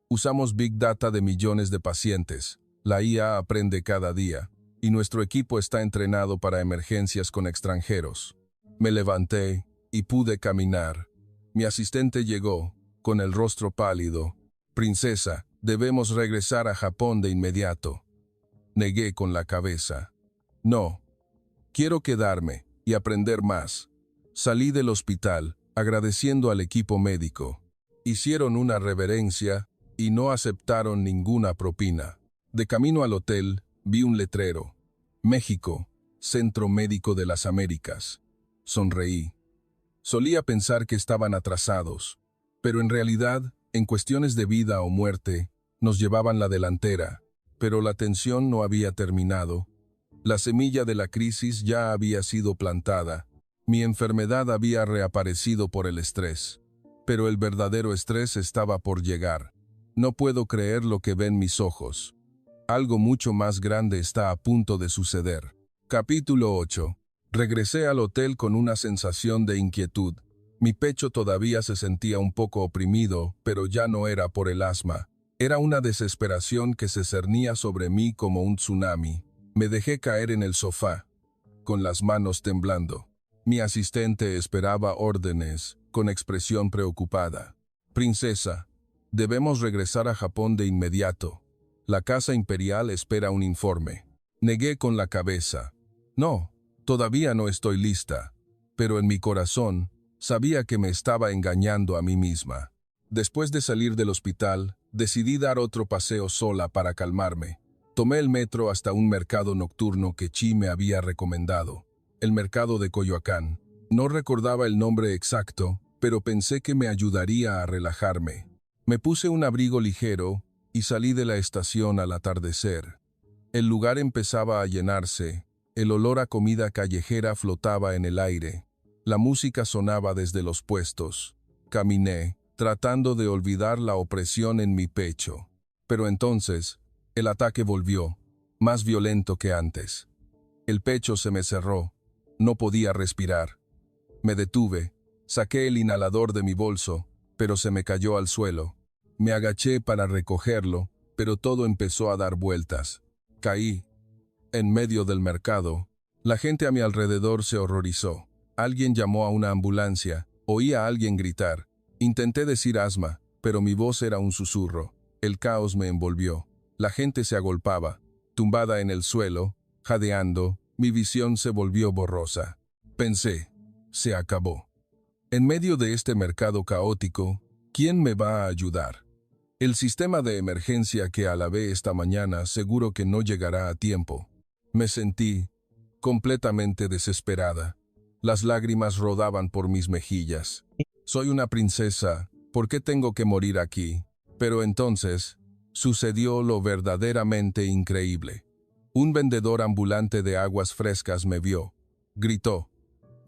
Usamos Big Data de millones de pacientes. La IA aprende cada día, y nuestro equipo está entrenado para emergencias con extranjeros. Me levanté y pude caminar. Mi asistente llegó, con el rostro pálido. Princesa, debemos regresar a Japón de inmediato. Negué con la cabeza. No. Quiero quedarme y aprender más. Salí del hospital, agradeciendo al equipo médico. Hicieron una reverencia y no aceptaron ninguna propina. De camino al hotel, vi un letrero. México, Centro Médico de las Américas. Sonreí. Solía pensar que estaban atrasados, pero en realidad, en cuestiones de vida o muerte, nos llevaban la delantera, pero la tensión no había terminado. La semilla de la crisis ya había sido plantada. Mi enfermedad había reaparecido por el estrés, pero el verdadero estrés estaba por llegar. No puedo creer lo que ven mis ojos. Algo mucho más grande está a punto de suceder. Capítulo 8. Regresé al hotel con una sensación de inquietud. Mi pecho todavía se sentía un poco oprimido, pero ya no era por el asma. Era una desesperación que se cernía sobre mí como un tsunami. Me dejé caer en el sofá, con las manos temblando. Mi asistente esperaba órdenes, con expresión preocupada. Princesa, debemos regresar a Japón de inmediato. La Casa Imperial espera un informe. Negué con la cabeza. No, todavía no estoy lista. Pero en mi corazón, sabía que me estaba engañando a mí misma. Después de salir del hospital, decidí dar otro paseo sola para calmarme. Tomé el metro hasta un mercado nocturno que Chi me había recomendado, el mercado de Coyoacán. No recordaba el nombre exacto, pero pensé que me ayudaría a relajarme. Me puse un abrigo ligero y salí de la estación al atardecer. El lugar empezaba a llenarse, el olor a comida callejera flotaba en el aire. La música sonaba desde los puestos. Caminé, tratando de olvidar la opresión en mi pecho. Pero entonces, el ataque volvió, más violento que antes. El pecho se me cerró. No podía respirar. Me detuve, saqué el inhalador de mi bolso, pero se me cayó al suelo. Me agaché para recogerlo, pero todo empezó a dar vueltas. Caí. En medio del mercado, la gente a mi alrededor se horrorizó. Alguien llamó a una ambulancia, oí a alguien gritar. Intenté decir asma, pero mi voz era un susurro. El caos me envolvió. La gente se agolpaba, tumbada en el suelo, jadeando, mi visión se volvió borrosa. Pensé, se acabó. En medio de este mercado caótico, ¿quién me va a ayudar? El sistema de emergencia que alabé esta mañana seguro que no llegará a tiempo. Me sentí completamente desesperada. Las lágrimas rodaban por mis mejillas. Soy una princesa, ¿por qué tengo que morir aquí? Pero entonces, sucedió lo verdaderamente increíble. Un vendedor ambulante de aguas frescas me vio. Gritó: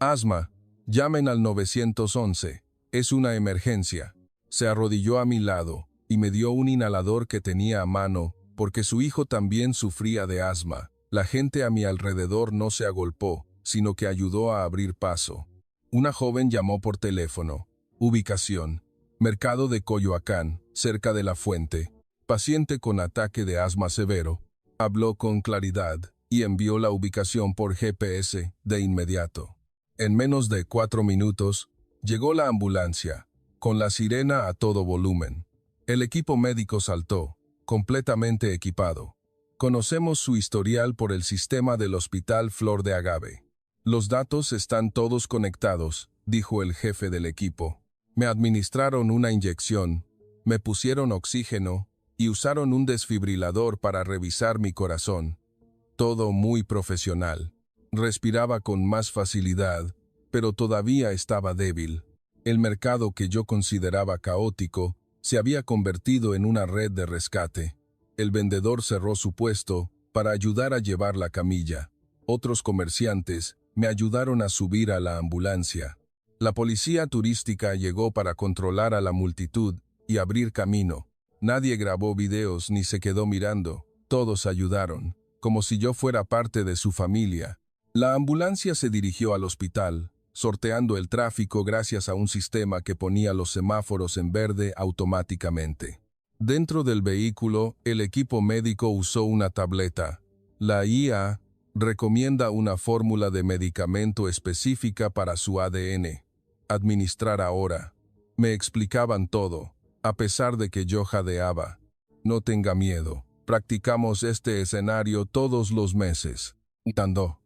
«Asma, llamen al 911, es una emergencia». Se arrodilló a mi lado y me dio un inhalador que tenía a mano, porque su hijo también sufría de asma. La gente a mi alrededor no se agolpó, sino que ayudó a abrir paso. Una joven llamó por teléfono. Ubicación: Mercado de Coyoacán, cerca de la fuente. Paciente con ataque de asma severo. Habló con claridad y envió la ubicación por GPS de inmediato. En menos de 4 minutos, llegó la ambulancia, con la sirena a todo volumen. El equipo médico saltó, completamente equipado. Conocemos su historial por el sistema del Hospital Flor de Agave. Los datos están todos conectados, dijo el jefe del equipo. Me administraron una inyección, me pusieron oxígeno y usaron un desfibrilador para revisar mi corazón. Todo muy profesional. Respiraba con más facilidad pero todavía estaba débil. El mercado que yo consideraba caótico se había convertido en una red de rescate. El vendedor cerró su puesto para ayudar a llevar la camilla. Otros comerciantes me ayudaron a subir a la ambulancia. La policía turística llegó para controlar a la multitud y abrir camino. Nadie grabó videos ni se quedó mirando. Todos ayudaron, como si yo fuera parte de su familia. La ambulancia se dirigió al hospital, sorteando el tráfico gracias a un sistema que ponía los semáforos en verde automáticamente. Dentro del vehículo, el equipo médico usó una tableta. La IA recomienda una fórmula de medicamento específica para su ADN. Administrar ahora. Me explicaban todo, a pesar de que yo jadeaba. No tenga miedo. Practicamos este escenario todos los meses. Tandó.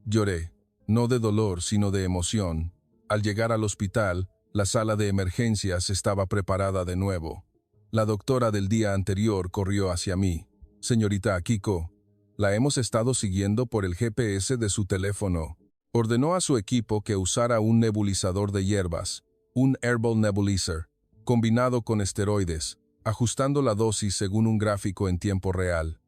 Lloré, no de dolor, sino de emoción. Al llegar al hospital, la sala de emergencias estaba preparada de nuevo. La doctora del día anterior corrió hacia mí. Señorita Akiko, la hemos estado siguiendo por el GPS de su teléfono. Ordenó a su equipo que usara un nebulizador de hierbas, un Herbal Nebulizer, combinado con esteroides, ajustando la dosis según un gráfico en tiempo real.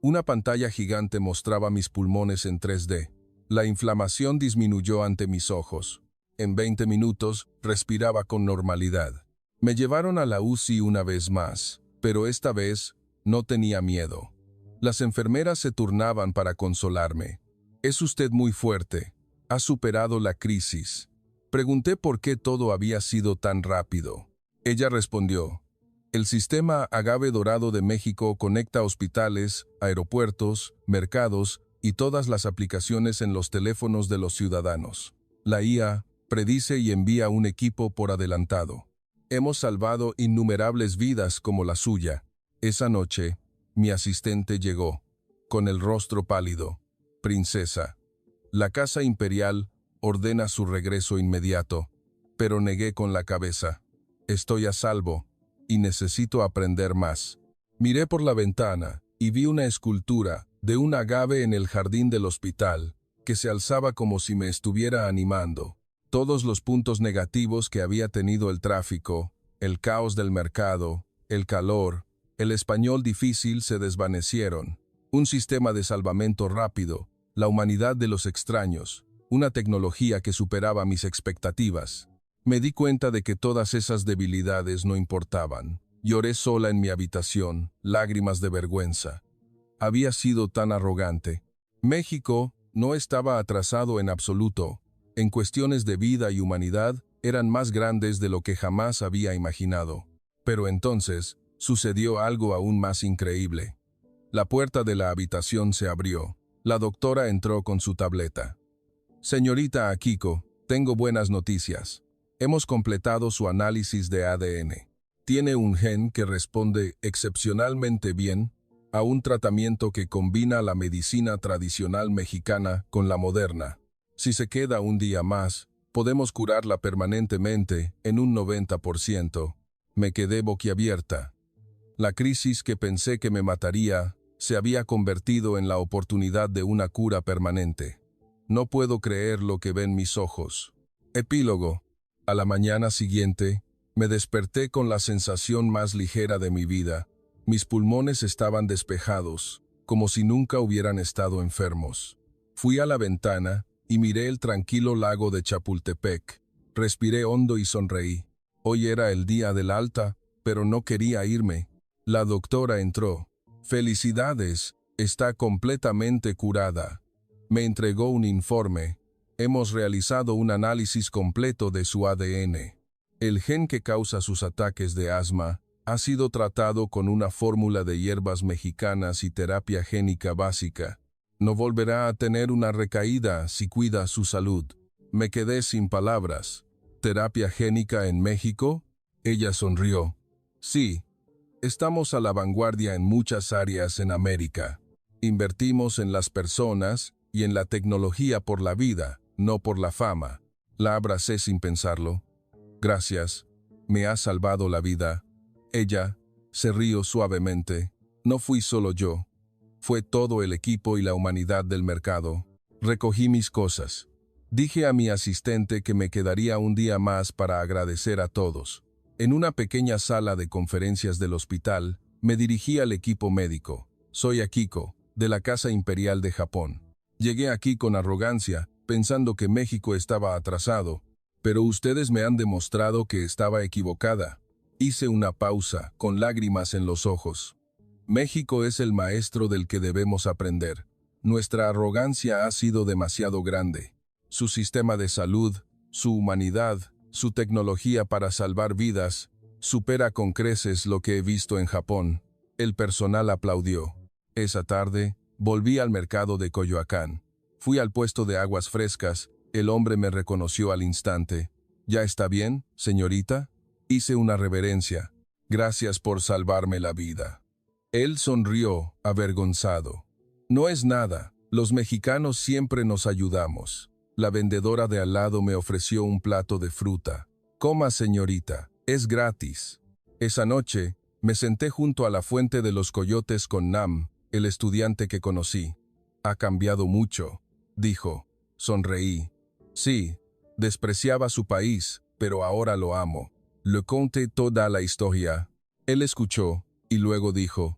Una pantalla gigante mostraba mis pulmones en 3D. La inflamación disminuyó ante mis ojos. En 20 minutos, respiraba con normalidad. Me llevaron a la UCI una vez más, pero esta vez no tenía miedo. Las enfermeras se turnaban para consolarme. «Es usted muy fuerte. Ha superado la crisis». Pregunté por qué todo había sido tan rápido. Ella respondió: «El sistema Agave Dorado de México conecta hospitales, aeropuertos, mercados y todas las aplicaciones en los teléfonos de los ciudadanos. La IA predice y envía un equipo por adelantado. Hemos salvado innumerables vidas como la suya». Esa noche, mi asistente llegó, con el rostro pálido. «Princesa, la Casa Imperial ordena su regreso inmediato», pero negué con la cabeza. «Estoy a salvo y necesito aprender más». Miré por la ventana y vi una escultura de un agave en el jardín del hospital, que se alzaba como si me estuviera animando. Todos los puntos negativos que había tenido el tráfico, el caos del mercado, el calor, el español difícil se desvanecieron. Un sistema de salvamento rápido, la humanidad de los extraños, una tecnología que superaba mis expectativas. Me di cuenta de que todas esas debilidades no importaban. Lloré sola en mi habitación, lágrimas de vergüenza. Había sido tan arrogante. México no estaba atrasado en absoluto. En cuestiones de vida y humanidad, eran más grandes de lo que jamás había imaginado. Pero entonces, sucedió algo aún más increíble. La puerta de la habitación se abrió. La doctora entró con su tableta. «Señorita Akiko, tengo buenas noticias. Hemos completado su análisis de ADN. Tiene un gen que responde excepcionalmente bien a un tratamiento que combina la medicina tradicional mexicana con la moderna. Si se queda un día más, podemos curarla permanentemente en un 90%. Me quedé boquiabierta. La crisis que pensé que me mataría se había convertido en la oportunidad de una cura permanente. No puedo creer lo que ven mis ojos. Epílogo. A la mañana siguiente, me desperté con la sensación más ligera de mi vida. Mis pulmones estaban despejados, como si nunca hubieran estado enfermos. Fui a la ventana y miré el tranquilo lago de Chapultepec. Respiré hondo y sonreí. Hoy era el día del alta, pero no quería irme. La doctora entró. «Felicidades, está completamente curada». Me entregó un informe. «Hemos realizado un análisis completo de su ADN. El gen que causa sus ataques de asma ha sido tratado con una fórmula de hierbas mexicanas y terapia génica básica. No volverá a tener una recaída si cuida su salud». Me quedé sin palabras. «¿Terapia génica en México?». Ella sonrió. «Sí, estamos a la vanguardia en muchas áreas en América. Invertimos en las personas y en la tecnología por la vida, no por la fama». La abracé sin pensarlo. «Gracias, me has salvado la vida». Ella se rió suavemente. «No fui solo yo. Fue todo el equipo y la humanidad del mercado». Recogí mis cosas. Dije a mi asistente que me quedaría un día más para agradecer a todos. En una pequeña sala de conferencias del hospital, me dirigí al equipo médico. Soy Akiko, de la Casa Imperial de Japón. Llegué aquí con arrogancia, pensando que México estaba atrasado, pero ustedes me han demostrado que estaba equivocada. Hice una pausa, con lágrimas en los ojos. México es el maestro del que debemos aprender. Nuestra arrogancia ha sido demasiado grande. Su sistema de salud, su humanidad, su tecnología para salvar vidas, supera con creces lo que he visto en Japón. El personal aplaudió. Esa tarde, volví al mercado de Coyoacán. Fui al puesto de aguas frescas. El hombre me reconoció al instante. ¿Ya está bien, señorita? Hice una reverencia. Gracias por salvarme la vida. Él sonrió, avergonzado. No es nada. Los mexicanos siempre nos ayudamos. La vendedora de al lado me ofreció un plato de fruta. Coma, señorita, es gratis. Esa noche, me senté junto a la fuente de los coyotes con Nam, el estudiante que conocí. Ha cambiado mucho, dijo. Sonreí. Sí, despreciaba su país, pero ahora lo amo. Le conté toda la historia. Él escuchó, y luego dijo,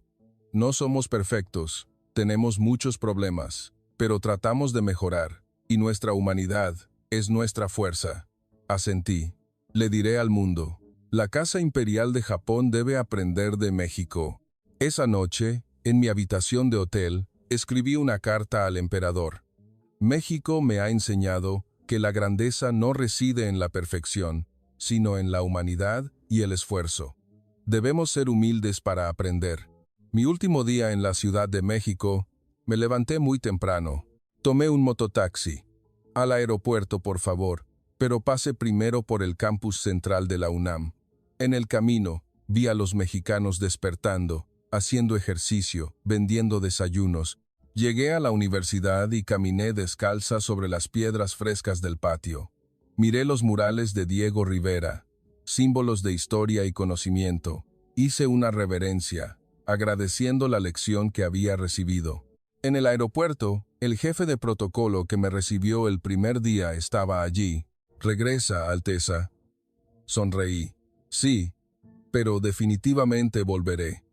no somos perfectos, tenemos muchos problemas, pero tratamos de mejorar. Y nuestra humanidad es nuestra fuerza. Asentí. Le diré al mundo. La Casa Imperial de Japón debe aprender de México. Esa noche, en mi habitación de hotel, escribí una carta al emperador. México me ha enseñado que la grandeza no reside en la perfección, sino en la humanidad y el esfuerzo. Debemos ser humildes para aprender. Mi último día en la Ciudad de México, me levanté muy temprano. Tomé un mototaxi. Al aeropuerto, por favor, pero pase primero por el campus central de la UNAM. En el camino, vi a los mexicanos despertando, haciendo ejercicio, vendiendo desayunos. Llegué a la universidad y caminé descalza sobre las piedras frescas del patio. Miré los murales de Diego Rivera, símbolos de historia y conocimiento. Hice una reverencia, agradeciendo la lección que había recibido. En el aeropuerto, el jefe de protocolo que me recibió el primer día estaba allí. «Regresa, Alteza». Sonreí. «Sí, pero definitivamente volveré».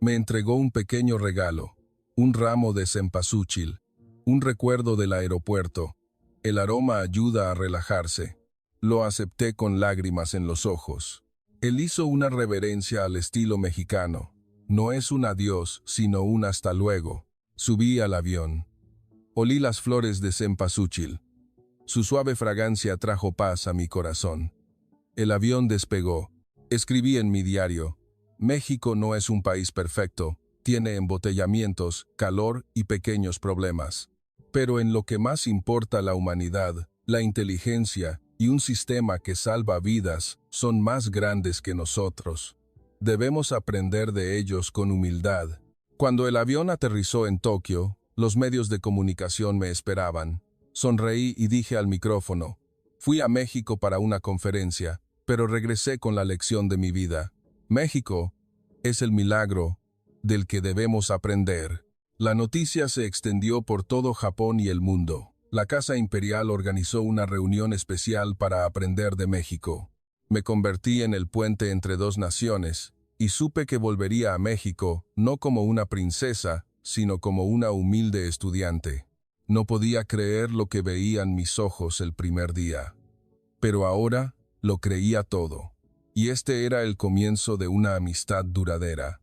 Me entregó un pequeño regalo, un ramo de cempasúchil, un recuerdo del aeropuerto. El aroma ayuda a relajarse. Lo acepté con lágrimas en los ojos. Él hizo una reverencia al estilo mexicano. No es un adiós, sino un hasta luego. Subí al avión. Olí las flores de cempasúchil. Su suave fragancia trajo paz a mi corazón. El avión despegó. Escribí en mi diario: México no es un país perfecto, tiene embotellamientos, calor y pequeños problemas. Pero en lo que más importa, la humanidad, la inteligencia y un sistema que salva vidas son más grandes que nosotros. Debemos aprender de ellos con humildad. Cuando el avión aterrizó en Tokio, los medios de comunicación me esperaban. Sonreí y dije al micrófono: fui a México para una conferencia, pero regresé con la lección de mi vida. México es el milagro del que debemos aprender. La noticia se extendió por todo Japón y el mundo. La Casa Imperial organizó una reunión especial para aprender de México. Me convertí en el puente entre dos naciones, y supe que volvería a México, no como una princesa, sino como una humilde estudiante. No podía creer lo que veían mis ojos el primer día. Pero ahora lo creía todo. Y este era el comienzo de una amistad duradera.